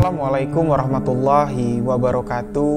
Assalamualaikum warahmatullahi wabarakatuh.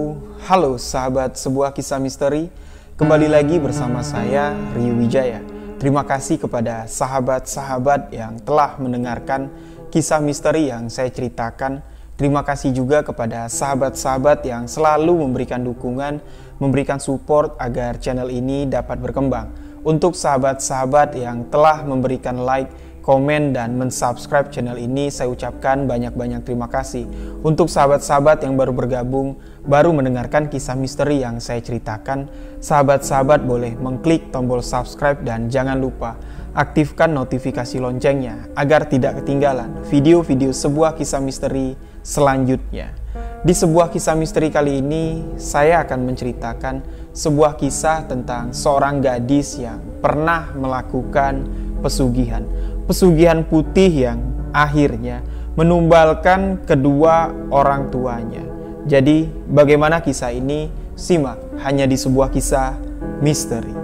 Halo sahabat sebuah kisah misteri, kembali lagi bersama saya Rio Wijaya. Terima kasih kepada sahabat-sahabat yang telah mendengarkan kisah misteri yang saya ceritakan. Terima kasih juga kepada sahabat-sahabat yang selalu memberikan dukungan, memberikan support agar channel ini dapat berkembang. Untuk sahabat-sahabat yang telah memberikan like, komen, dan mensubscribe channel ini, saya ucapkan banyak-banyak terima kasih. Untuk sahabat-sahabat yang baru bergabung, baru mendengarkan kisah misteri yang saya ceritakan, sahabat-sahabat boleh mengklik tombol subscribe dan jangan lupa aktifkan notifikasi loncengnya agar tidak ketinggalan video-video sebuah kisah misteri selanjutnya. Di sebuah kisah misteri kali ini, saya akan menceritakan sebuah kisah tentang seorang gadis yang pernah melakukan pesugihan. Pesugihan putih yang akhirnya menumbalkan kedua orang tuanya. Jadi, bagaimana kisah ini? Simak hanya di sebuah kisah misteri.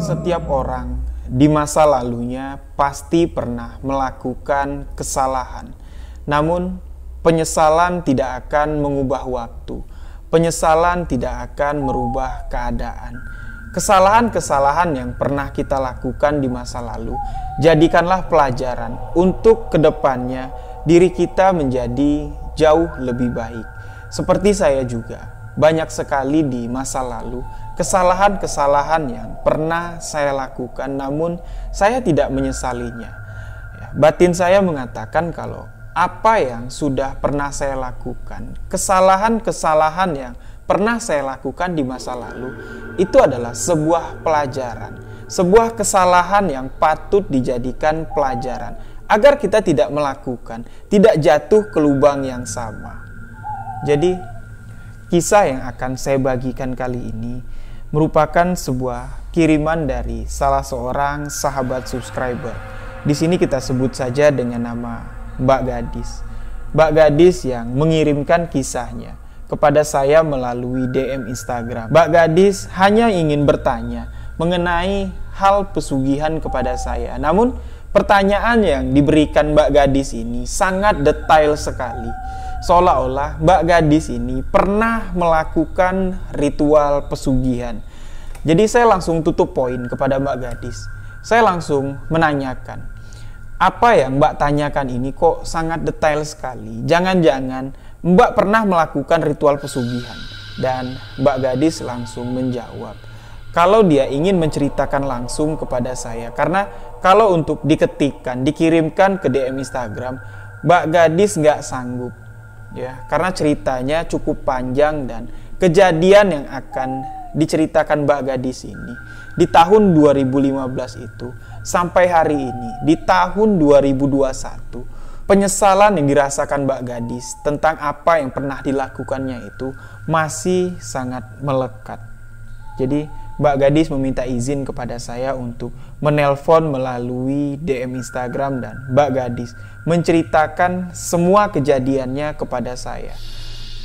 Setiap orang di masa lalunya pasti pernah melakukan kesalahan. Namun, penyesalan tidak akan mengubah waktu. Penyesalan tidak akan merubah keadaan. Kesalahan-kesalahan yang pernah kita lakukan di masa lalu, jadikanlah pelajaran untuk kedepannya diri kita menjadi jauh lebih baik. Seperti saya juga, banyak sekali di masa lalu kesalahan-kesalahan yang pernah saya lakukan, namun saya tidak menyesalinya. Batin saya mengatakan kalau apa yang sudah pernah saya lakukan, kesalahan-kesalahan yang pernah saya lakukan di masa lalu, itu adalah sebuah pelajaran, sebuah kesalahan yang patut dijadikan pelajaran, agar kita tidak melakukan, tidak jatuh ke lubang yang sama. Jadi, kisah yang akan saya bagikan kali ini merupakan sebuah kiriman dari salah seorang sahabat subscriber. Di sini kita sebut saja dengan nama Mbak Gadis. Mbak Gadis yang mengirimkan kisahnya kepada saya melalui DM Instagram. Mbak Gadis hanya ingin bertanya mengenai hal pesugihan kepada saya. Namun pertanyaan yang diberikan Mbak Gadis ini sangat detail sekali. Seolah-olah Mbak Gadis ini pernah melakukan ritual pesugihan. Jadi saya langsung tutup poin kepada Mbak Gadis. Saya langsung menanyakan, apa yang Mbak tanyakan ini kok sangat detail sekali? Jangan-jangan Mbak pernah melakukan ritual pesugihan? Dan Mbak Gadis langsung menjawab, kalau dia ingin menceritakan langsung kepada saya. Karena kalau untuk diketikkan, dikirimkan ke DM Instagram, Mbak Gadis nggak sanggup. Ya, karena ceritanya cukup panjang dan kejadian yang akan diceritakan Mbak Gadis ini di tahun 2015 itu sampai hari ini di tahun 2021, penyesalan yang dirasakan Mbak Gadis tentang apa yang pernah dilakukannya itu masih sangat melekat. Jadi Mbak Gadis meminta izin kepada saya untuk menelpon melalui DM Instagram dan Mbak Gadis menceritakan semua kejadiannya kepada saya.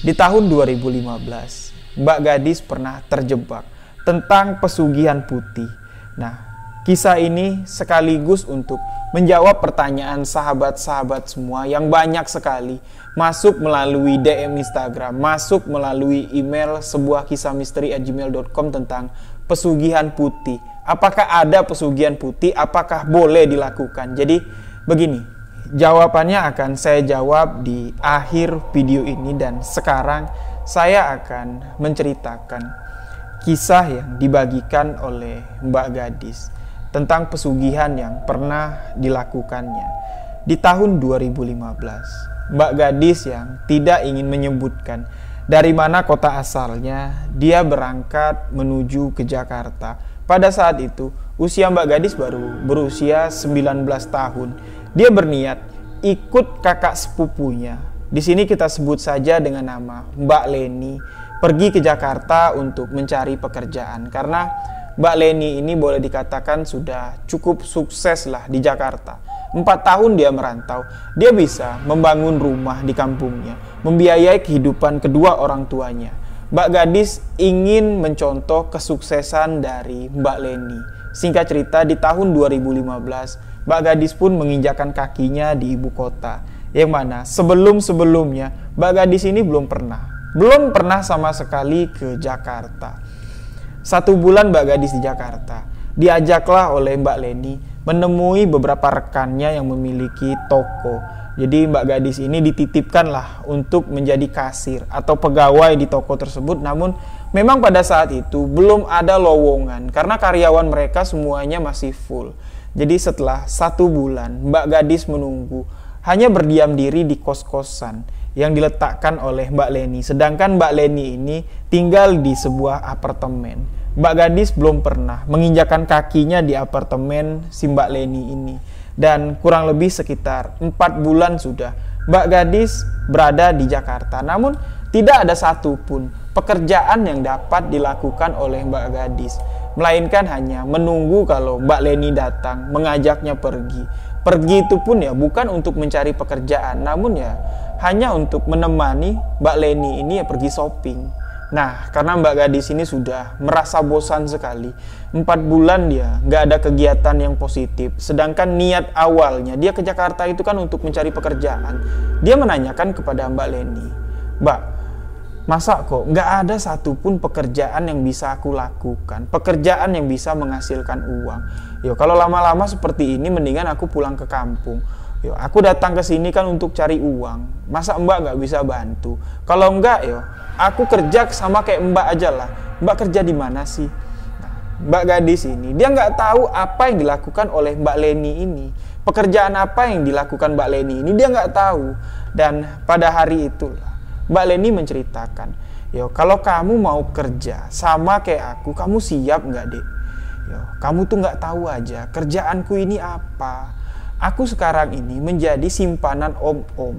Di tahun 2015, Mbak Gadis pernah terjebak tentang pesugihan putih. Nah, kisah ini sekaligus untuk menjawab pertanyaan sahabat-sahabat semua yang banyak sekali masuk melalui DM Instagram, masuk melalui email sebuahkisahmisteri@gmail.com tentang pesugihan putih. Apakah ada pesugihan putih? Apakah boleh dilakukan? Jadi begini, jawabannya akan saya jawab di akhir video ini. Dan sekarang saya akan menceritakan kisah yang dibagikan oleh Mbak Gadis tentang pesugihan yang pernah dilakukannya di tahun 2015. Mbak Gadis yang tidak ingin menyebutkan dari mana kota asalnya, dia berangkat menuju ke Jakarta Pada saat itu, usia Mbak Gadis baru berusia 19 tahun. Dia berniat ikut kakak sepupunya. Di sini kita sebut saja dengan nama Mbak Leni, pergi ke Jakarta untuk mencari pekerjaan. Karena Mbak Leni ini boleh dikatakan sudah cukup sukses lah di Jakarta. 4 tahun dia merantau, dia bisa membangun rumah di kampungnya, membiayai kehidupan kedua orang tuanya. Mbak Gadis ingin mencontoh kesuksesan dari Mbak Leni. Singkat cerita, di tahun 2015, Mbak Gadis pun menginjakan kakinya di ibu kota. Yang mana sebelum-sebelumnya Mbak Gadis ini belum pernah sama sekali ke Jakarta. 1 bulan Mbak Gadis di Jakarta, diajaklah oleh Mbak Leni menemui beberapa rekannya yang memiliki toko. Jadi Mbak Gadis ini dititipkanlah untuk menjadi kasir atau pegawai di toko tersebut. Namun memang pada saat itu belum ada lowongan karena karyawan mereka semuanya masih full. Jadi setelah 1 bulan Mbak Gadis menunggu, hanya berdiam diri di kos-kosan yang diletakkan oleh Mbak Leni. Sedangkan Mbak Leni ini tinggal di sebuah apartemen. Mbak Gadis belum pernah menginjakan kakinya di apartemen si Mbak Leni ini. Dan kurang lebih sekitar 4 bulan sudah Mbak Gadis berada di Jakarta. Namun tidak ada satupun pekerjaan yang dapat dilakukan oleh Mbak Gadis, melainkan hanya menunggu kalau Mbak Leni datang mengajaknya pergi. Pergi itu pun ya bukan untuk mencari pekerjaan, namun ya hanya untuk menemani Mbak Leni ini ya pergi shopping. Nah, karena Mbak Gadis ini sudah merasa bosan sekali. 4 bulan dia nggak ada kegiatan yang positif. Sedangkan niat awalnya dia ke Jakarta itu kan untuk mencari pekerjaan. Dia menanyakan kepada Mbak Leni, "Mbak, masa kok nggak ada satupun pekerjaan yang bisa aku lakukan? Pekerjaan yang bisa menghasilkan uang. Yo, kalau lama-lama seperti ini mendingan aku pulang ke kampung. Yo, aku datang ke sini kan untuk cari uang. Masa Mbak nggak bisa bantu? Kalau enggak, yo, aku kerja sama kayak Mbak aja lah. Mbak kerja di mana sih?" Nah, Mbak Gadis ini dia nggak tahu apa yang dilakukan oleh Mbak Leni ini. Pekerjaan apa yang dilakukan Mbak Leni ini dia nggak tahu. Dan pada hari itulah Mbak Leni menceritakan, "Yo, kalau kamu mau kerja sama kayak aku, kamu siap nggak, Dek? Yo, kamu tuh nggak tahu aja kerjaanku ini apa. Aku sekarang ini menjadi simpanan om-om.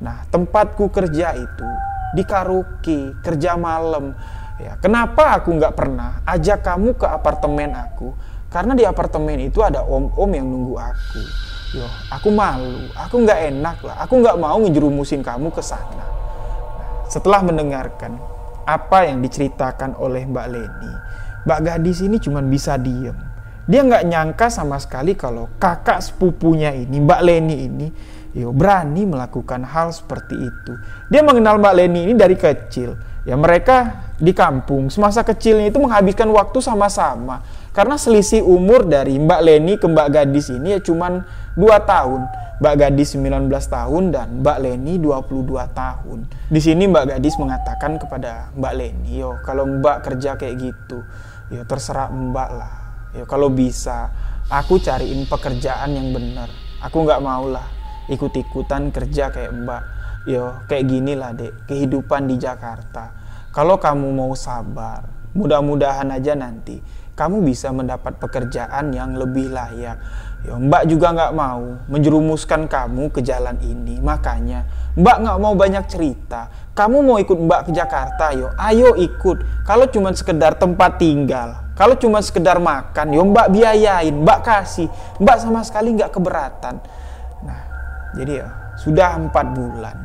Nah, tempatku kerja itu di karaoke, kerja malam. Ya, kenapa aku nggak pernah ajak kamu ke apartemen aku? Karena di apartemen itu ada om-om yang nunggu aku. Yo, aku malu, aku nggak enak lah. Aku nggak mau ngejerumusin kamu ke sana." Nah, setelah mendengarkan apa yang diceritakan oleh Mbak Leni, Mbak Gadis ini cuma bisa diem. Dia nggak nyangka sama sekali kalau kakak sepupunya ini, Mbak Leni ini, berani melakukan hal seperti itu. Dia mengenal Mbak Leni ini dari kecil. Ya, mereka di kampung semasa kecilnya itu menghabiskan waktu sama-sama. Karena selisih umur dari Mbak Leni ke Mbak Gadis ini ya cuman 2 tahun. Mbak Gadis 19 tahun dan Mbak Leni 22 tahun. Di sini Mbak Gadis mengatakan kepada Mbak Leni, "Yo, kalau Mbak kerja kayak gitu, yo terserah Mbak lah. Ya, kalau bisa, aku cariin pekerjaan yang benar. Aku nggak mau lah ikut-ikutan kerja kayak Mbak. Yo, kayak gini lah, Dek, kehidupan di Jakarta. Kalau kamu mau sabar, mudah-mudahan aja nanti kamu bisa mendapat pekerjaan yang lebih layak. Yo, Mbak juga nggak mau menjerumuskan kamu ke jalan ini. Makanya Mbak nggak mau banyak cerita. Kamu mau ikut Mbak ke Jakarta, yo, ayo ikut. Kalau cuma sekedar tempat tinggal, kalau cuma sekedar makan, yo Mbak biayain, Mbak kasih. Mbak sama sekali nggak keberatan." Nah, jadi ya sudah 4 bulan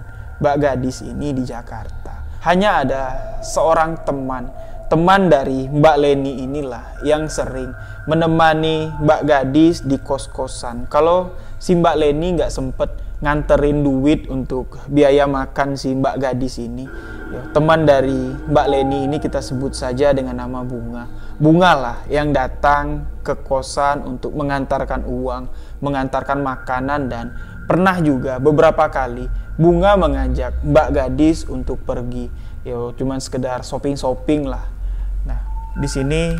Mbak Gadis ini di Jakarta. Hanya ada seorang teman dari Mbak Leni inilah yang sering menemani Mbak Gadis di kos-kosan. Kalau si Mbak Leni nggak sempet nganterin duit untuk biaya makan si Mbak Gadis ini, ya, teman dari Mbak Leni ini kita sebut saja dengan nama Bunga. Bunga lah yang datang ke kosan untuk mengantarkan uang, mengantarkan makanan, dan pernah juga beberapa kali Bunga mengajak Mbak Gadis untuk pergi. Yo, cuman sekedar shopping lah. Nah, di sini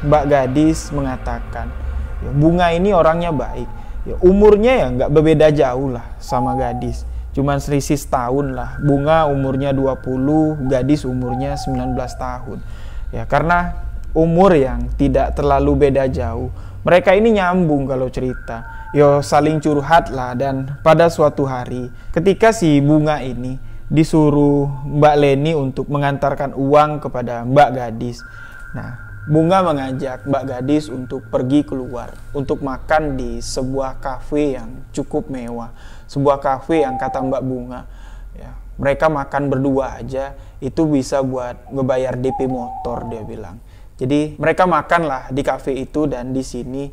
Mbak Gadis mengatakan, ya, Bunga ini orangnya baik. Ya, umurnya ya nggak berbeda jauh lah sama Gadis. Cuman selisih setahun lah. Bunga umurnya 20, Gadis umurnya 19 tahun. Ya, karena umur yang tidak terlalu beda jauh. Mereka ini nyambung kalau cerita. Yo saling curhat lah, dan pada suatu hari ketika si Bunga ini disuruh Mbak Leni untuk mengantarkan uang kepada Mbak Gadis. Nah, Bunga mengajak Mbak Gadis untuk pergi keluar untuk makan di sebuah kafe yang cukup mewah. Sebuah kafe yang kata Mbak Bunga, ya, mereka makan berdua aja itu bisa buat ngebayar DP motor, dia bilang. Jadi mereka makanlah di kafe itu, dan di sini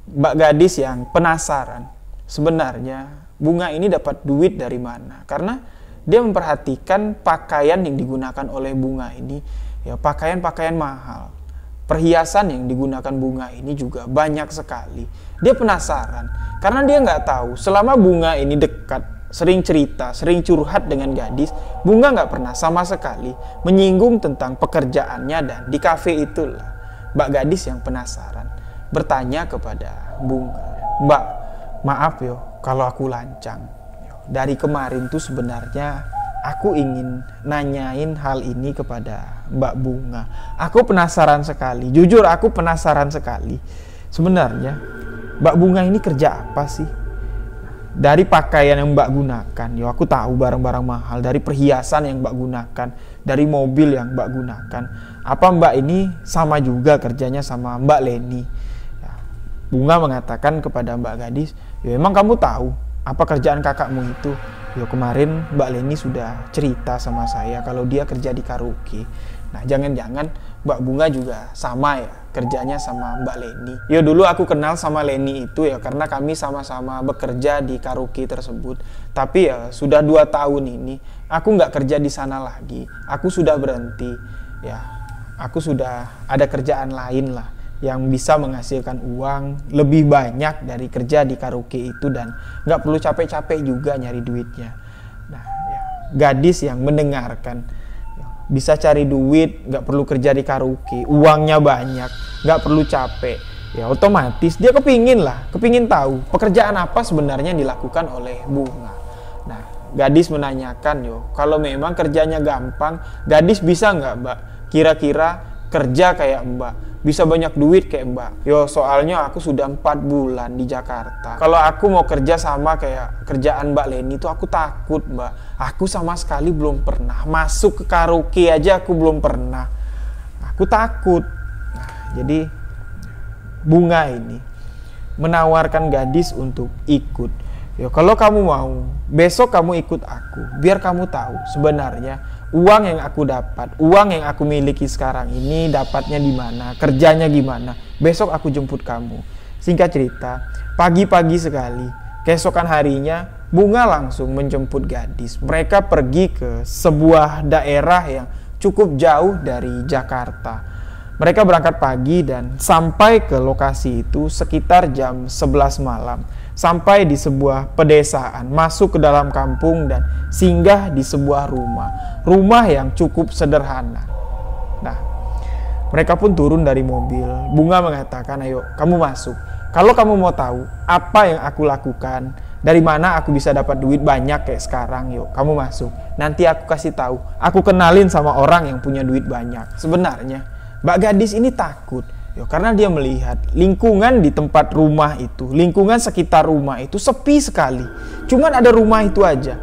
Mbak Gadis yang penasaran sebenarnya Bunga ini dapat duit dari mana. Karena dia memperhatikan pakaian yang digunakan oleh Bunga ini, ya pakaian-pakaian mahal. Perhiasan yang digunakan Bunga ini juga banyak sekali. Dia penasaran karena dia nggak tahu selama Bunga ini dekat, sering cerita, sering curhat dengan Gadis, Bunga nggak pernah sama sekali menyinggung tentang pekerjaannya. Dan di kafe itulah Mbak Gadis yang penasaran bertanya kepada Bunga, "Mbak, maaf yo kalau aku lancang. Dari kemarin tuh sebenarnya aku ingin nanyain hal ini kepada Mbak Bunga. Aku penasaran sekali, jujur aku penasaran sekali. Sebenarnya Mbak Bunga ini kerja apa sih? Dari pakaian yang Mbak gunakan, yo aku tahu barang-barang mahal, dari perhiasan yang Mbak gunakan, dari mobil yang Mbak gunakan. Apa Mbak ini sama juga kerjanya sama Mbak Leni?" Ya, Bunga mengatakan kepada Mbak Gadis, "Ya emang kamu tahu apa kerjaan kakakmu itu?" "Ya kemarin Mbak Leni sudah cerita sama saya kalau dia kerja di karaoke." Nah, jangan-jangan Mbak Bunga juga sama ya kerjanya sama Mbak Leni. Ya dulu aku kenal sama Leni itu ya karena kami sama-sama bekerja di karaoke tersebut. Tapi ya sudah 2 tahun ini aku nggak kerja di sana lagi. Aku sudah berhenti. Ya, aku sudah ada kerjaan lain lah yang bisa menghasilkan uang lebih banyak dari kerja di karaoke itu, dan nggak perlu capek-capek juga nyari duitnya. Nah, ya, Gadis yang mendengarkan, ya, bisa cari duit, nggak perlu kerja di karaoke, uangnya banyak, nggak perlu capek, ya otomatis dia kepingin tahu pekerjaan apa sebenarnya yang dilakukan oleh Bunga. Nah, Gadis menanyakan, "Yo, kalau memang kerjanya gampang, Gadis bisa nggak Mbak kira-kira kerja kayak Mbak? Bisa banyak duit kayak Mbak?" "Yo, soalnya aku sudah 4 bulan di Jakarta. Kalau aku mau kerja sama kayak kerjaan Mbak Leni itu aku takut Mbak. Aku sama sekali belum pernah masuk ke karaoke aja, aku belum pernah. Aku takut." Nah, jadi Bunga ini menawarkan Gadis untuk ikut. "Yo, kalau kamu mau, besok kamu ikut aku. Biar kamu tahu sebenarnya uang yang aku dapat, uang yang aku miliki sekarang ini dapatnya di mana, kerjanya gimana. Besok aku jemput kamu." Singkat cerita, pagi-pagi sekali, keesokan harinya Bunga langsung menjemput Gadis. Mereka pergi ke sebuah daerah yang cukup jauh dari Jakarta. Mereka berangkat pagi dan sampai ke lokasi itu sekitar jam 11 malam. Sampai di sebuah pedesaan, masuk ke dalam kampung dan singgah di sebuah rumah yang cukup sederhana. Nah, mereka pun turun dari mobil. Bunga mengatakan, "Ayo, kamu masuk. Kalau kamu mau tahu apa yang aku lakukan, dari mana aku bisa dapat duit banyak kayak sekarang, yuk, kamu masuk. Nanti aku kasih tahu. Aku kenalin sama orang yang punya duit banyak." Sebenarnya Mbak Gadis ini takut. Karena dia melihat lingkungan di tempat rumah itu, lingkungan sekitar rumah itu sepi sekali. Cuman ada rumah itu aja.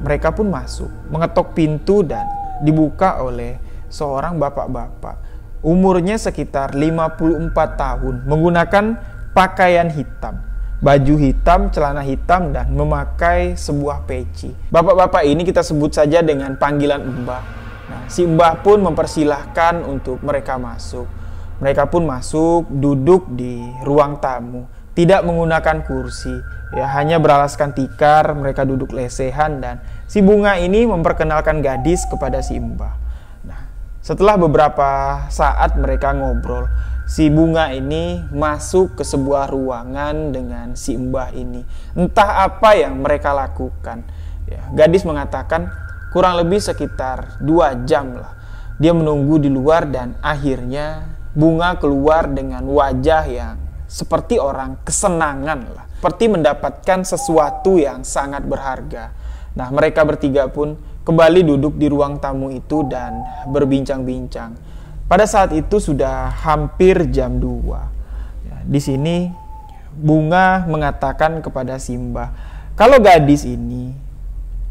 Mereka pun masuk, mengetok pintu dan dibuka oleh seorang bapak-bapak. Umurnya sekitar 54 tahun, menggunakan pakaian hitam, baju hitam, celana hitam, dan memakai sebuah peci. Bapak-bapak ini kita sebut saja dengan panggilan Mbah. Nah, si Mbah pun mempersilahkan untuk mereka masuk. Mereka pun masuk, duduk di ruang tamu, tidak menggunakan kursi, ya hanya beralaskan tikar. Mereka duduk lesehan dan si Bunga ini memperkenalkan Gadis kepada si Mbah. Nah, setelah beberapa saat mereka ngobrol, si Bunga ini masuk ke sebuah ruangan dengan si Mbah ini. Entah apa yang mereka lakukan. Ya, Gadis mengatakan kurang lebih sekitar 2 jam lah. Dia menunggu di luar dan akhirnya Bunga keluar dengan wajah yang seperti orang kesenangan lah, seperti mendapatkan sesuatu yang sangat berharga. Nah, mereka bertiga pun kembali duduk di ruang tamu itu dan berbincang-bincang. Pada saat itu sudah hampir jam 2. Ya, di sini Bunga mengatakan kepada si Mbah, kalau gadis ini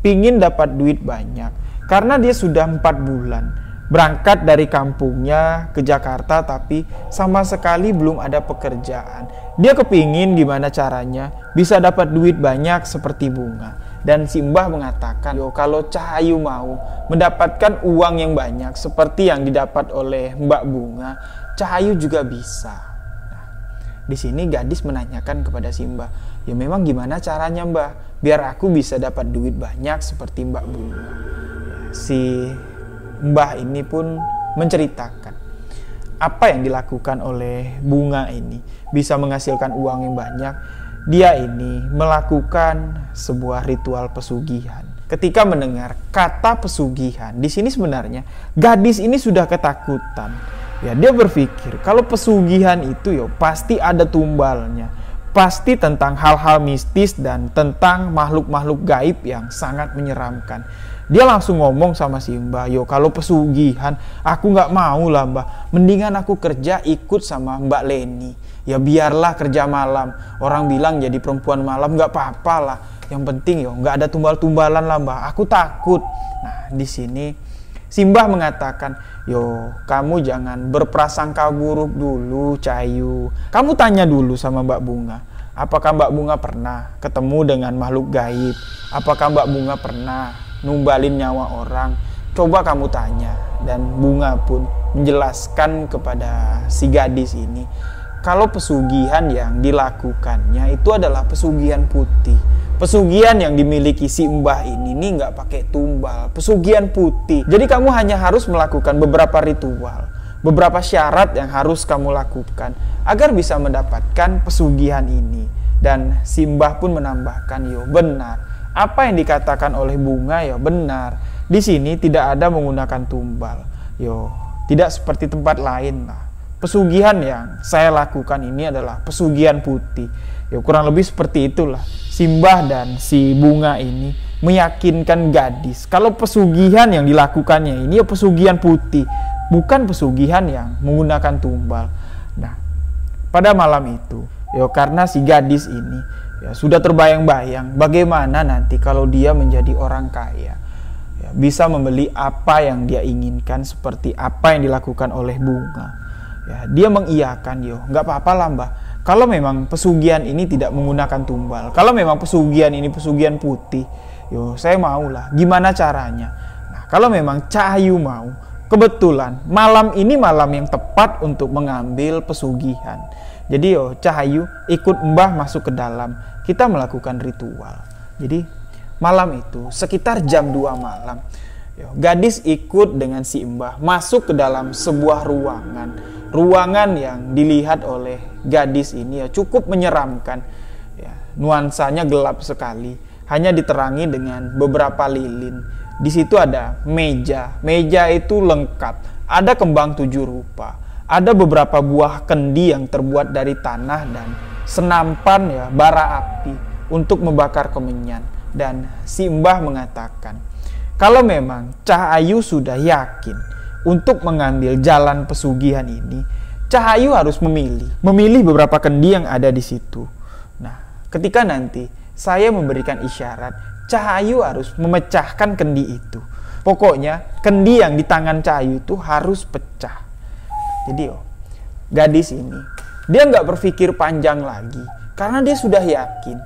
pingin dapat duit banyak, karena dia sudah 4 bulan berangkat dari kampungnya ke Jakarta tapi sama sekali belum ada pekerjaan. Dia kepingin gimana caranya bisa dapat duit banyak seperti Bunga. Dan si Mbah mengatakan, yo kalau Cahayu mau mendapatkan uang yang banyak seperti yang didapat oleh Mbak Bunga, Cahayu juga bisa. Nah, di sini gadis menanyakan kepada si Mbah, ya memang gimana caranya Mbah, biar aku bisa dapat duit banyak seperti Mbak Bunga. Si Mbah ini pun menceritakan apa yang dilakukan oleh Bunga ini bisa menghasilkan uang yang banyak. Dia ini melakukan sebuah ritual pesugihan. Ketika mendengar kata pesugihan, di sini sebenarnya gadis ini sudah ketakutan. Ya, dia berpikir kalau pesugihan itu yo pasti ada tumbalnya. Pasti tentang hal-hal mistis dan tentang makhluk-makhluk gaib yang sangat menyeramkan. Dia langsung ngomong sama si Mbah, yo kalau pesugihan aku nggak mau lah Mbah, mendingan aku kerja ikut sama Mbak Leni. Ya biarlah kerja malam, orang bilang jadi perempuan malam nggak apa-apa lah. Yang penting yo nggak ada tumbal-tumbalan lah Mbah, aku takut. Nah di sini si Mbah mengatakan, yo kamu jangan berprasangka buruk dulu Cahayu. Kamu tanya dulu sama Mbak Bunga, apakah Mbak Bunga pernah ketemu dengan makhluk gaib? Apakah Mbak Bunga pernah numbalin nyawa orang? Coba kamu tanya. Dan Bunga pun menjelaskan kepada si gadis ini kalau pesugihan yang dilakukannya itu adalah pesugihan putih. Pesugihan yang dimiliki si Mbah ini nggak pakai tumbal, pesugihan putih. Jadi kamu hanya harus melakukan beberapa ritual, beberapa syarat yang harus kamu lakukan agar bisa mendapatkan pesugihan ini. Dan si Mbah pun menambahkan, yo benar, apa yang dikatakan oleh Bunga ya benar. Di sini tidak ada menggunakan tumbal. Yo, tidak seperti tempat lain lah. Pesugihan yang saya lakukan ini adalah pesugihan putih. Ya kurang lebih seperti itulah. Si Mbah dan si Bunga ini meyakinkan gadis kalau pesugihan yang dilakukannya ini ya pesugihan putih, bukan pesugihan yang menggunakan tumbal. Nah, pada malam itu, ya karena si gadis ini ya sudah terbayang-bayang bagaimana nanti kalau dia menjadi orang kaya, ya, bisa membeli apa yang dia inginkan seperti apa yang dilakukan oleh Bunga. Ya, dia mengiyakan, yo nggak apa-apa lah Mbah. Kalau memang pesugihan ini tidak menggunakan tumbal, kalau memang pesugihan ini pesugihan putih, yo saya mau lah. Gimana caranya? Nah, kalau memang Cahayu mau, kebetulan malam ini malam yang tepat untuk mengambil pesugihan. Jadi yo Cahayu ikut Mbah masuk ke dalam, kita melakukan ritual. Jadi malam itu sekitar jam 2 malam, yo, gadis ikut dengan si Mbah masuk ke dalam sebuah ruangan. Ruangan yang dilihat oleh gadis ini ya cukup menyeramkan. Ya, nuansanya gelap sekali, hanya diterangi dengan beberapa lilin. Di situ ada meja. Meja itu lengkap. Ada kembang 7 rupa. Ada beberapa buah kendi yang terbuat dari tanah dan senampan ya bara api untuk membakar kemenyan. Dan si Mbah mengatakan, kalau memang Cahayu sudah yakin untuk mengambil jalan pesugihan ini, Cahayu harus memilih beberapa kendi yang ada di situ. Nah, ketika nanti saya memberikan isyarat, Cahayu harus memecahkan kendi itu. Pokoknya kendi yang di tangan Cahayu itu harus pecah. Jadi gadis ini dia nggak berpikir panjang lagi karena dia sudah yakin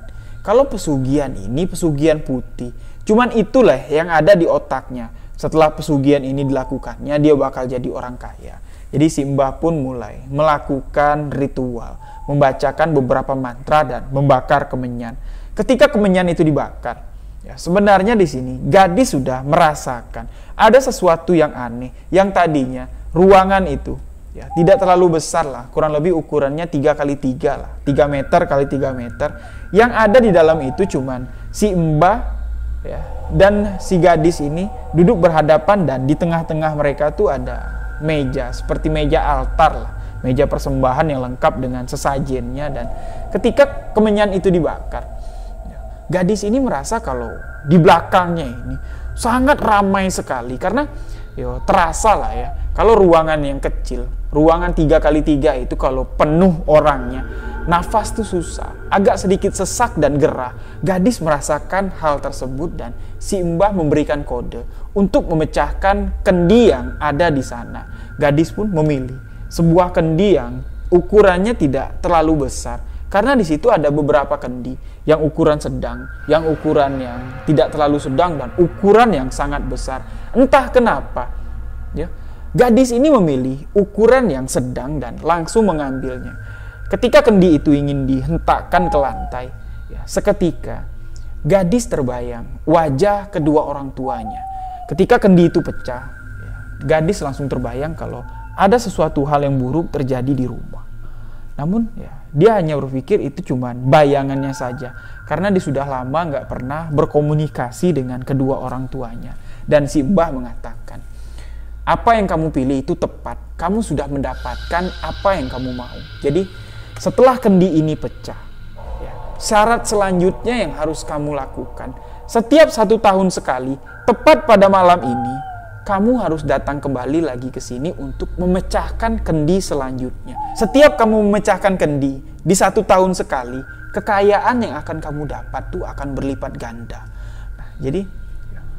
kalau pesugihan ini pesugihan putih. Cuman itulah yang ada di otaknya. Setelah pesugihan ini dilakukannya, dia bakal jadi orang kaya. Jadi si Mbah pun mulai melakukan ritual, membacakan beberapa mantra dan membakar kemenyan. Ketika kemenyan itu dibakar, ya sebenarnya di sini gadis sudah merasakan ada sesuatu yang aneh. Yang tadinya ruangan itu ya tidak terlalu besar lah, kurang lebih ukurannya 3x3 lah, 3 meter x 3 meter. Yang ada di dalam itu cuman si Mbah ya, dan si gadis ini duduk berhadapan dan di tengah-tengah mereka tuh ada meja, seperti meja altar lah, meja persembahan yang lengkap dengan sesajennya. Dan ketika kemenyan itu dibakar, gadis ini merasa kalau di belakangnya ini sangat ramai sekali karena yo terasa lah ya Kalau ruangan yang kecil, ruangan 3x3 itu kalau penuh orangnya, nafas tuh susah, agak sedikit sesak dan gerah. Gadis merasakan hal tersebut dan si mbah memberikan kode untuk memecahkan kendi yang ada di sana. Gadis pun memilih sebuah kendi yang ukurannya tidak terlalu besar, karena di situ ada beberapa kendi yang ukuran sedang, yang ukuran yang tidak terlalu sedang, dan ukuran yang sangat besar. Entah kenapa, ya, gadis ini memilih ukuran yang sedang dan langsung mengambilnya. Ketika kendi itu ingin dihentakkan ke lantai, ya, seketika gadis terbayang wajah kedua orang tuanya. Ketika kendi itu pecah, ya, gadis langsung terbayang kalau ada sesuatu hal yang buruk terjadi di rumah. Namun ya, dia hanya berpikir itu cuma bayangannya saja, karena dia sudah lama nggak pernah berkomunikasi dengan kedua orang tuanya. Dan si mbah mengatakan, apa yang kamu pilih itu tepat, kamu sudah mendapatkan apa yang kamu mau. Jadi setelah kendi ini pecah, ya, syarat selanjutnya yang harus kamu lakukan, setiap 1 tahun sekali, tepat pada malam ini, kamu harus datang kembali lagi ke sini untuk memecahkan kendi selanjutnya. Setiap kamu memecahkan kendi di 1 tahun sekali, kekayaan yang akan kamu dapat tuh akan berlipat ganda. Nah, jadi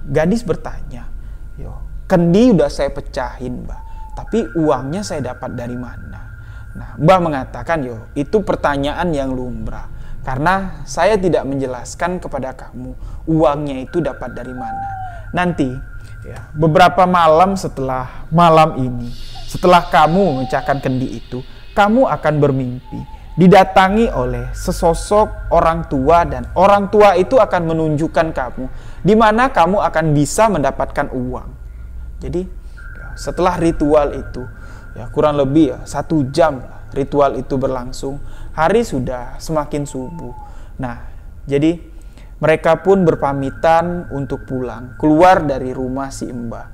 gadis bertanya, kendi udah saya pecahin, Mbak, tapi uangnya saya dapat dari mana? Nah, Mbak mengatakan, itu pertanyaan yang lumrah, karena saya tidak menjelaskan kepada kamu uangnya itu dapat dari mana. Nanti, ya, beberapa malam setelah malam ini, setelah kamu memecahkan kendi itu, kamu akan bermimpi didatangi oleh sesosok orang tua, dan orang tua itu akan menunjukkan kamu di mana kamu akan bisa mendapatkan uang. Jadi ya, setelah ritual itu, ya, kurang lebih 1 jam ritual itu berlangsung, hari sudah semakin subuh. Nah, jadi mereka pun berpamitan untuk pulang, keluar dari rumah si mbah.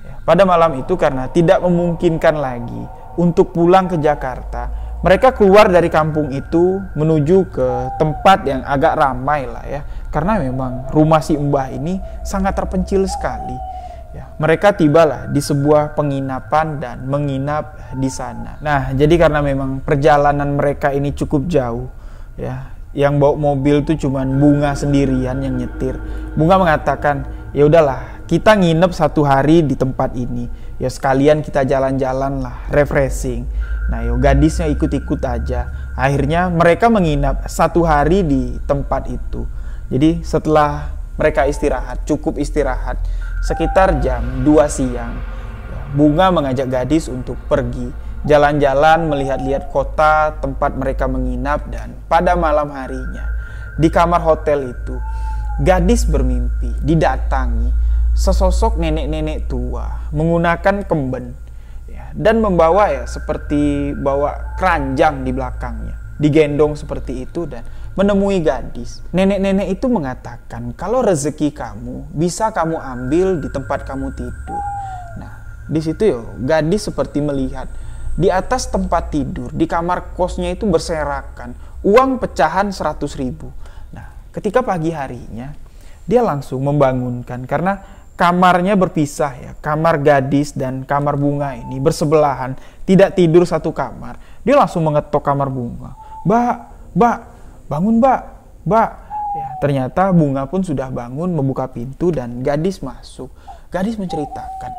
Ya, pada malam itu karena tidak memungkinkan lagi untuk pulang ke Jakarta, mereka keluar dari kampung itu menuju ke tempat yang agak ramai lah ya. Karena memang rumah si mbah ini sangat terpencil sekali. Ya, mereka tibalah di sebuah penginapan dan menginap di sana. Nah, jadi karena memang perjalanan mereka ini cukup jauh, ya, yang bawa mobil tuh cuman Bunga sendirian yang nyetir. Bunga mengatakan, ya udahlah, kita nginep 1 hari di tempat ini. Ya sekalian kita jalan-jalan lah, refreshing. Nah, gadisnya ikut-ikut aja. Akhirnya mereka menginap 1 hari di tempat itu. Jadi setelah mereka istirahat, cukup istirahat, sekitar jam 2 siang, Bunga mengajak gadis untuk pergi jalan-jalan, melihat-lihat kota tempat mereka menginap. Dan pada malam harinya, di kamar hotel itu, gadis bermimpi didatangi sesosok nenek-nenek tua menggunakan kemben, ya, dan membawa seperti bawa keranjang di belakangnya, digendong seperti itu dan menemui gadis. Nenek-nenek itu mengatakan kalau rezeki kamu bisa kamu ambil di tempat kamu tidur. Nah, di situ gadis seperti melihat di atas tempat tidur, di kamar kosnya itu berserakan uang pecahan 100.000. Nah, ketika pagi harinya, dia langsung membangunkan karena kamarnya berpisah ya. Kamar gadis dan kamar Bunga ini bersebelahan, tidak tidur satu kamar. Dia langsung mengetok kamar Bunga. Mbak, bangun mbak. Ya, ternyata Bunga pun sudah bangun, membuka pintu dan gadis masuk. Gadis menceritakan,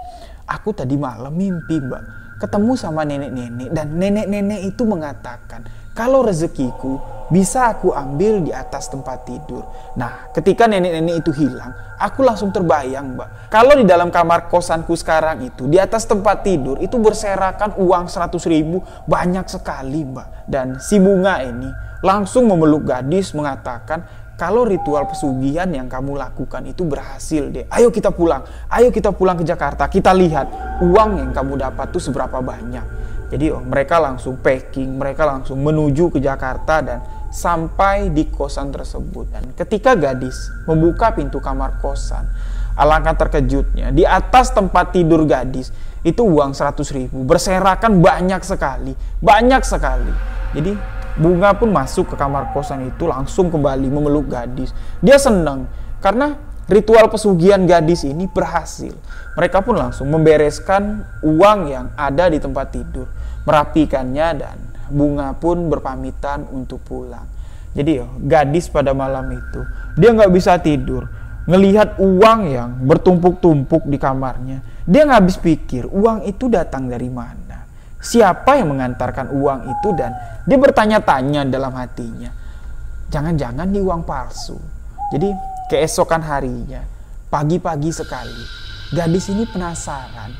aku tadi malam mimpi mbak, ketemu sama nenek-nenek, dan nenek-nenek itu mengatakan kalau rezekiku bisa aku ambil di atas tempat tidur. Nah, ketika nenek-nenek itu hilang, aku langsung terbayang mbak, kalau di dalam kamar kosanku sekarang itu, di atas tempat tidur itu berserakan uang 100.000, banyak sekali mbak. Dan si Bunga ini langsung memeluk gadis mengatakan, kalau ritual pesugihan yang kamu lakukan itu berhasil deh. Ayo kita pulang ke Jakarta. Kita lihat uang yang kamu dapat tuh seberapa banyak. Jadi mereka langsung packing, mereka langsung menuju ke Jakarta dan sampai di kosan tersebut. Dan ketika gadis membuka pintu kamar kosan, alangkah terkejutnya, di atas tempat tidur gadis itu uang 100.000 berserakan banyak sekali. Jadi Bunga pun masuk ke kamar kosan itu, langsung kembali memeluk gadis. Dia senang karena ritual pesugihan gadis ini berhasil. Mereka pun langsung membereskan uang yang ada di tempat tidur, merapikannya, dan Bunga pun berpamitan untuk pulang. Jadi gadis pada malam itu, dia nggak bisa tidur, ngelihat uang yang bertumpuk-tumpuk di kamarnya. Dia nggak habis pikir, uang itu datang dari mana? Siapa yang mengantarkan uang itu? Dan dia bertanya-tanya dalam hatinya, jangan-jangan ini uang palsu. Jadi keesokan harinya, pagi-pagi sekali, gadis ini penasaran.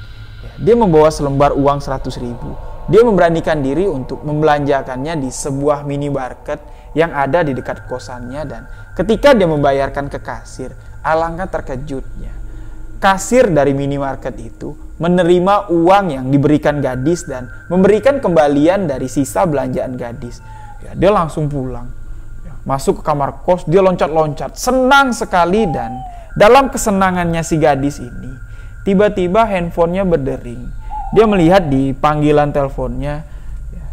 Dia membawa selembar uang 100.000. Dia memberanikan diri untuk membelanjakannya di sebuah minimarket yang ada di dekat kosannya. Dan ketika dia membayarkan ke kasir, alangkah terkejutnya. Kasir dari minimarket itu menerima uang yang diberikan gadis dan memberikan kembalian dari sisa belanjaan gadis. Dia langsung pulang. Masuk ke kamar kos, dia loncat-loncat, senang sekali. Dan dalam kesenangannya si gadis ini, tiba-tiba handphonenya berdering. Dia melihat di panggilan teleponnya,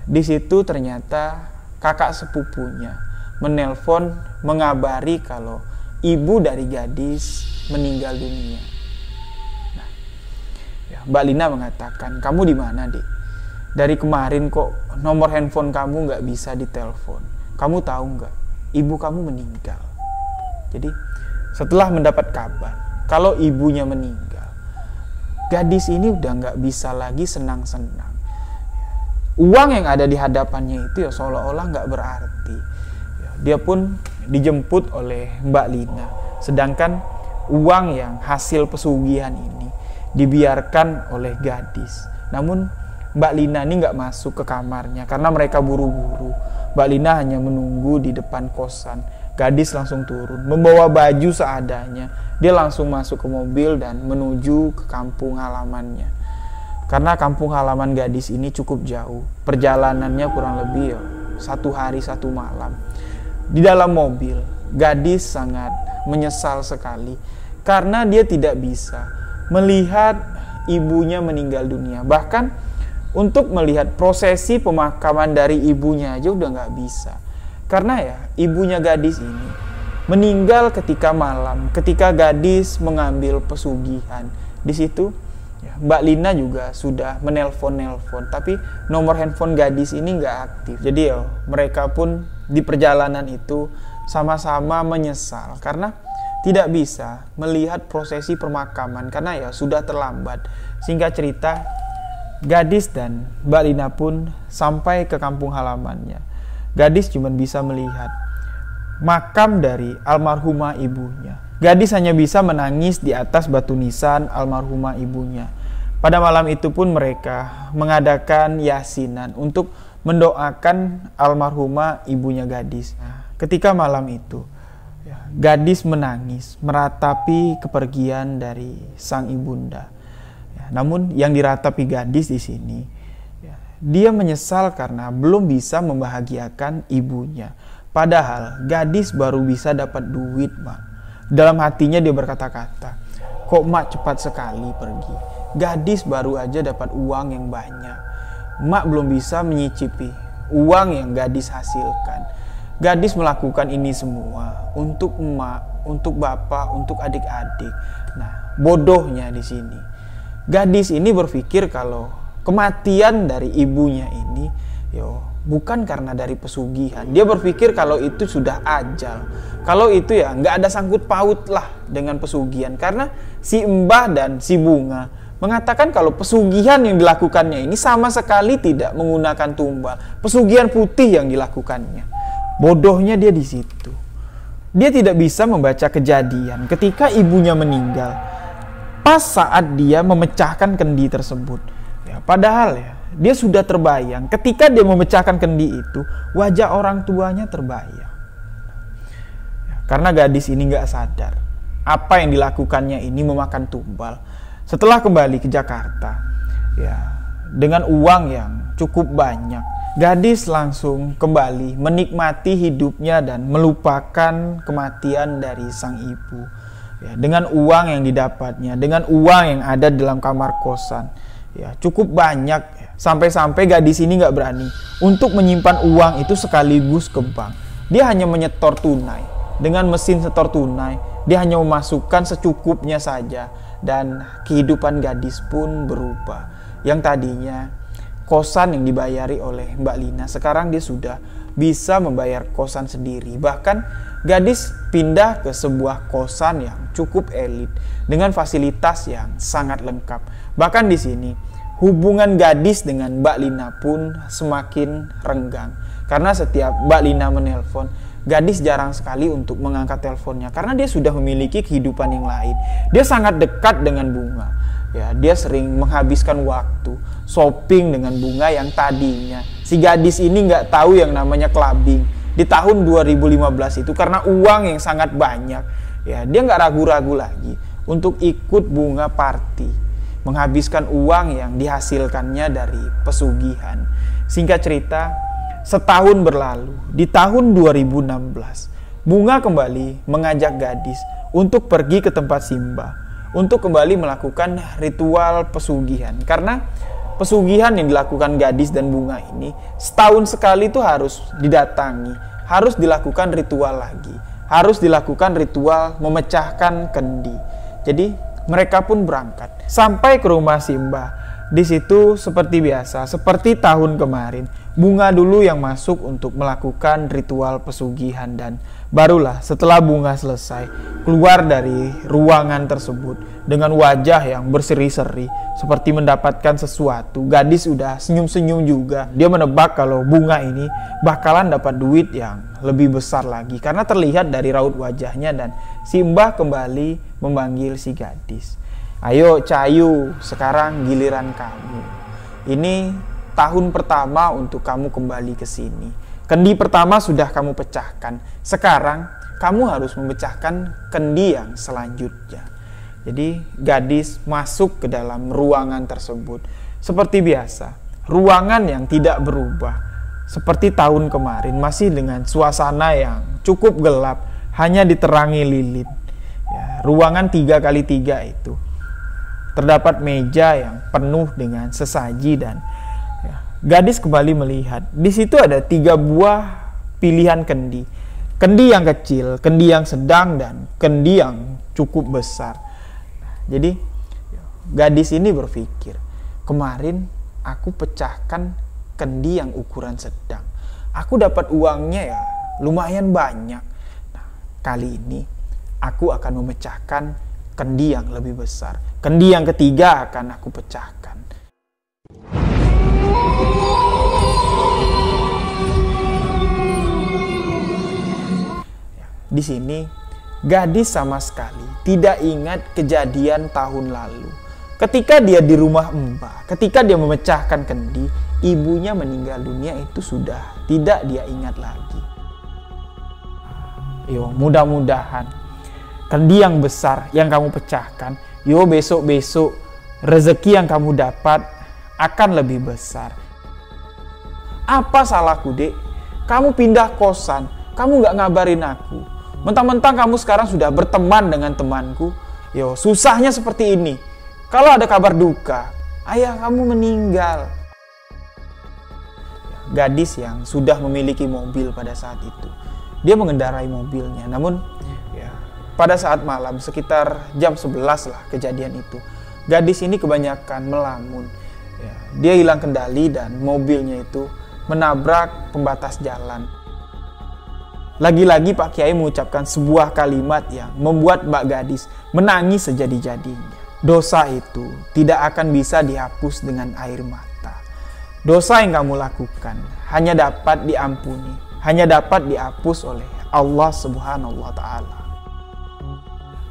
di situ ternyata kakak sepupunya menelpon mengabari kalau ibu dari gadis meninggal dunia. Nah, Mbak Lina mengatakan, kamu di mana, Dik? Dari kemarin kok nomor handphone kamu nggak bisa ditelepon. Kamu tahu nggak? Ibu kamu meninggal. Jadi setelah mendapat kabar kalau ibunya meninggal, gadis ini udah nggak bisa lagi senang-senang. Uang yang ada di hadapannya itu seolah-olah nggak berarti. Dia pun dijemput oleh Mbak Lina. Sedangkan uang yang hasil pesugihan ini dibiarkan oleh gadis. Namun Mbak Lina ini nggak masuk ke kamarnya karena mereka buru-buru. Mbak Lina hanya menunggu di depan kosan. Gadis langsung turun, membawa baju seadanya. Dia langsung masuk ke mobil dan menuju ke kampung halamannya. Karena kampung halaman gadis ini cukup jauh, perjalanannya kurang lebih 1 hari 1 malam. Di dalam mobil, gadis sangat menyesal sekali karena dia tidak bisa melihat ibunya meninggal dunia. Bahkan untuk melihat prosesi pemakaman dari ibunya aja udah nggak bisa. Karena ibunya gadis ini meninggal ketika malam, ketika gadis mengambil pesugihan. Di situ Mbak Lina juga sudah menelpon, tapi nomor handphone gadis ini nggak aktif. Jadi mereka pun di perjalanan itu sama-sama menyesal karena tidak bisa melihat prosesi pemakaman karena sudah terlambat. Singkat cerita, gadis dan Mbak Lina pun sampai ke kampung halamannya. Gadis cuma bisa melihat makam dari almarhumah ibunya. Gadis hanya bisa menangis di atas batu nisan almarhumah ibunya. Pada malam itu pun mereka mengadakan yasinan untuk mendoakan almarhumah ibunya gadis. Ketika malam itu, gadis menangis meratapi kepergian dari sang ibunda. Namun yang diratapi gadis di sini, dia menyesal karena belum bisa membahagiakan ibunya. Padahal gadis baru bisa dapat duit, Mak. Dalam hatinya dia berkata-kata, kok Mak cepat sekali pergi. Gadis baru aja dapat uang yang banyak. Mak belum bisa menyicipi uang yang gadis hasilkan. Gadis melakukan ini semua untuk emak, untuk bapak, untuk adik-adik. Nah, bodohnya di sini. Gadis ini berpikir kalau kematian dari ibunya ini bukan karena dari pesugihan. Dia berpikir kalau itu sudah ajal. Kalau itu nggak ada sangkut paut lah dengan pesugihan. Karena si Mbah dan si Bunga mengatakan kalau pesugihan yang dilakukannya ini sama sekali tidak menggunakan tumbal. Pesugihan putih yang dilakukannya. Bodohnya dia di situ. Dia tidak bisa membaca kejadian ketika ibunya meninggal. Pas saat dia memecahkan kendi tersebut. Padahal dia sudah terbayang ketika dia memecahkan kendi itu, wajah orang tuanya terbayang. Karena gadis ini gak sadar apa yang dilakukannya ini memakan tumbal. Setelah kembali ke Jakarta, dengan uang yang cukup banyak, gadis langsung kembali menikmati hidupnya dan melupakan kematian dari sang ibu. Dengan uang yang didapatnya, dengan uang yang ada dalam kamar kosan, cukup banyak. Sampai-sampai gadis ini gak berani untuk menyimpan uang itu sekaligus ke bank. Dia hanya menyetor tunai. Dengan mesin setor tunai, Dia hanya memasukkan secukupnya saja, dan kehidupan gadis pun berubah. Yang tadinya kosan yang dibayari oleh Mbak Lina, sekarang dia sudah bisa membayar kosan sendiri. Bahkan gadis pindah ke sebuah kosan yang cukup elit dengan fasilitas yang sangat lengkap. Bahkan di sini hubungan gadis dengan Mbak Lina pun semakin renggang, karena setiap Mbak Lina menelpon, gadis jarang sekali untuk mengangkat teleponnya karena dia sudah memiliki kehidupan yang lain. Dia sangat dekat dengan bunga. Ya, dia sering menghabiskan waktu shopping dengan bunga yang tadinya si gadis ini nggak tahu yang namanya clubbing di tahun 2015 itu karena uang yang sangat banyak. Ya, dia nggak ragu-ragu lagi untuk ikut bunga party, menghabiskan uang yang dihasilkannya dari pesugihan. Singkat cerita, setahun berlalu. Di tahun 2016, bunga kembali mengajak gadis untuk pergi ke tempat Simba, untuk kembali melakukan ritual pesugihan. Karena pesugihan yang dilakukan gadis dan bunga ini setahun sekali itu harus didatangi, harus dilakukan ritual lagi, harus dilakukan ritual memecahkan kendi. Jadi mereka pun berangkat sampai ke rumah Simba. Di situ seperti biasa, seperti tahun kemarin, bunga dulu yang masuk untuk melakukan ritual pesugihan, dan barulah setelah bunga selesai keluar dari ruangan tersebut dengan wajah yang berseri-seri seperti mendapatkan sesuatu. Gadis udah senyum-senyum juga. Dia menebak kalau bunga ini bakalan dapat duit yang lebih besar lagi karena terlihat dari raut wajahnya. Dan Simba kembali memanggil si gadis. Ayo Cahayu, sekarang giliran kamu. Ini tahun pertama untuk kamu kembali ke sini. Kendi pertama sudah kamu pecahkan. Sekarang kamu harus memecahkan kendi yang selanjutnya. Jadi gadis masuk ke dalam ruangan tersebut. Seperti biasa, ruangan yang tidak berubah. Seperti tahun kemarin, masih dengan suasana yang cukup gelap, hanya diterangi lilin. Ya, ruangan 3x3 itu. Terdapat meja yang penuh dengan sesaji, dan ya, gadis kembali melihat di situ ada 3 buah pilihan kendi. Kendi yang kecil, kendi yang sedang, dan kendi yang cukup besar. Jadi gadis ini berpikir, kemarin aku pecahkan kendi yang ukuran sedang. Aku dapat uangnya ya lumayan banyak. Nah, kali ini aku akan memecahkan kendi yang lebih besar. Kendi yang ketiga akan aku pecahkan. Di sini gadis sama sekali tidak ingat kejadian tahun lalu. Ketika dia di rumah Mbah, ketika dia memecahkan kendi, ibunya meninggal dunia, itu sudah tidak dia ingat lagi. Yo, mudah-mudahan kendi yang besar yang kamu pecahkan, yo besok-besok rezeki yang kamu dapat akan lebih besar. Apa salahku, Dek? Kamu pindah kosan, kamu gak ngabarin aku. Mentang-mentang kamu sekarang sudah berteman dengan temanku. Yo, susahnya seperti ini. Kalau ada kabar duka, ayah kamu meninggal. Gadis yang sudah memiliki mobil pada saat itu, dia mengendarai mobilnya. Namun pada saat malam, sekitar jam 11 lah kejadian itu, gadis ini kebanyakan melamun. Ya, dia hilang kendali dan mobilnya itu menabrak pembatas jalan. Lagi-lagi Pak Kiai mengucapkan sebuah kalimat yang membuat Mbak gadis menangis sejadi-jadinya. Dosa itu tidak akan bisa dihapus dengan air mata. Dosa yang kamu lakukan hanya dapat diampuni, hanya dapat dihapus oleh Allah Subhanahu wa Ta'ala.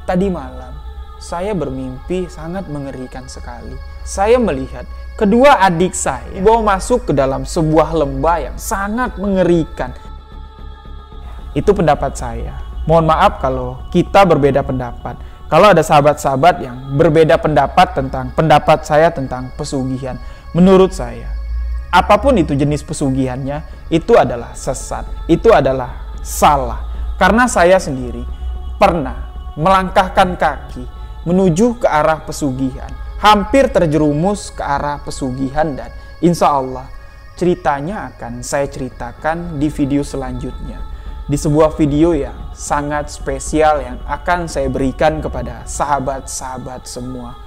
Tadi malam, saya bermimpi sangat mengerikan sekali. Saya melihat kedua adik saya dibawa masuk ke dalam sebuah lembah yang sangat mengerikan. Itu pendapat saya. Mohon maaf kalau kita berbeda pendapat. Kalau ada sahabat-sahabat yang berbeda pendapat tentang pendapat saya tentang pesugihan, menurut saya, apapun itu jenis pesugihannya, itu adalah sesat. Itu adalah salah. Karena saya sendiri pernah melangkahkan kaki menuju ke arah pesugihan, hampir terjerumus ke arah pesugihan, dan insya Allah ceritanya akan saya ceritakan di video selanjutnya. di sebuah video yang sangat spesial yang akan saya berikan kepada sahabat-sahabat semua.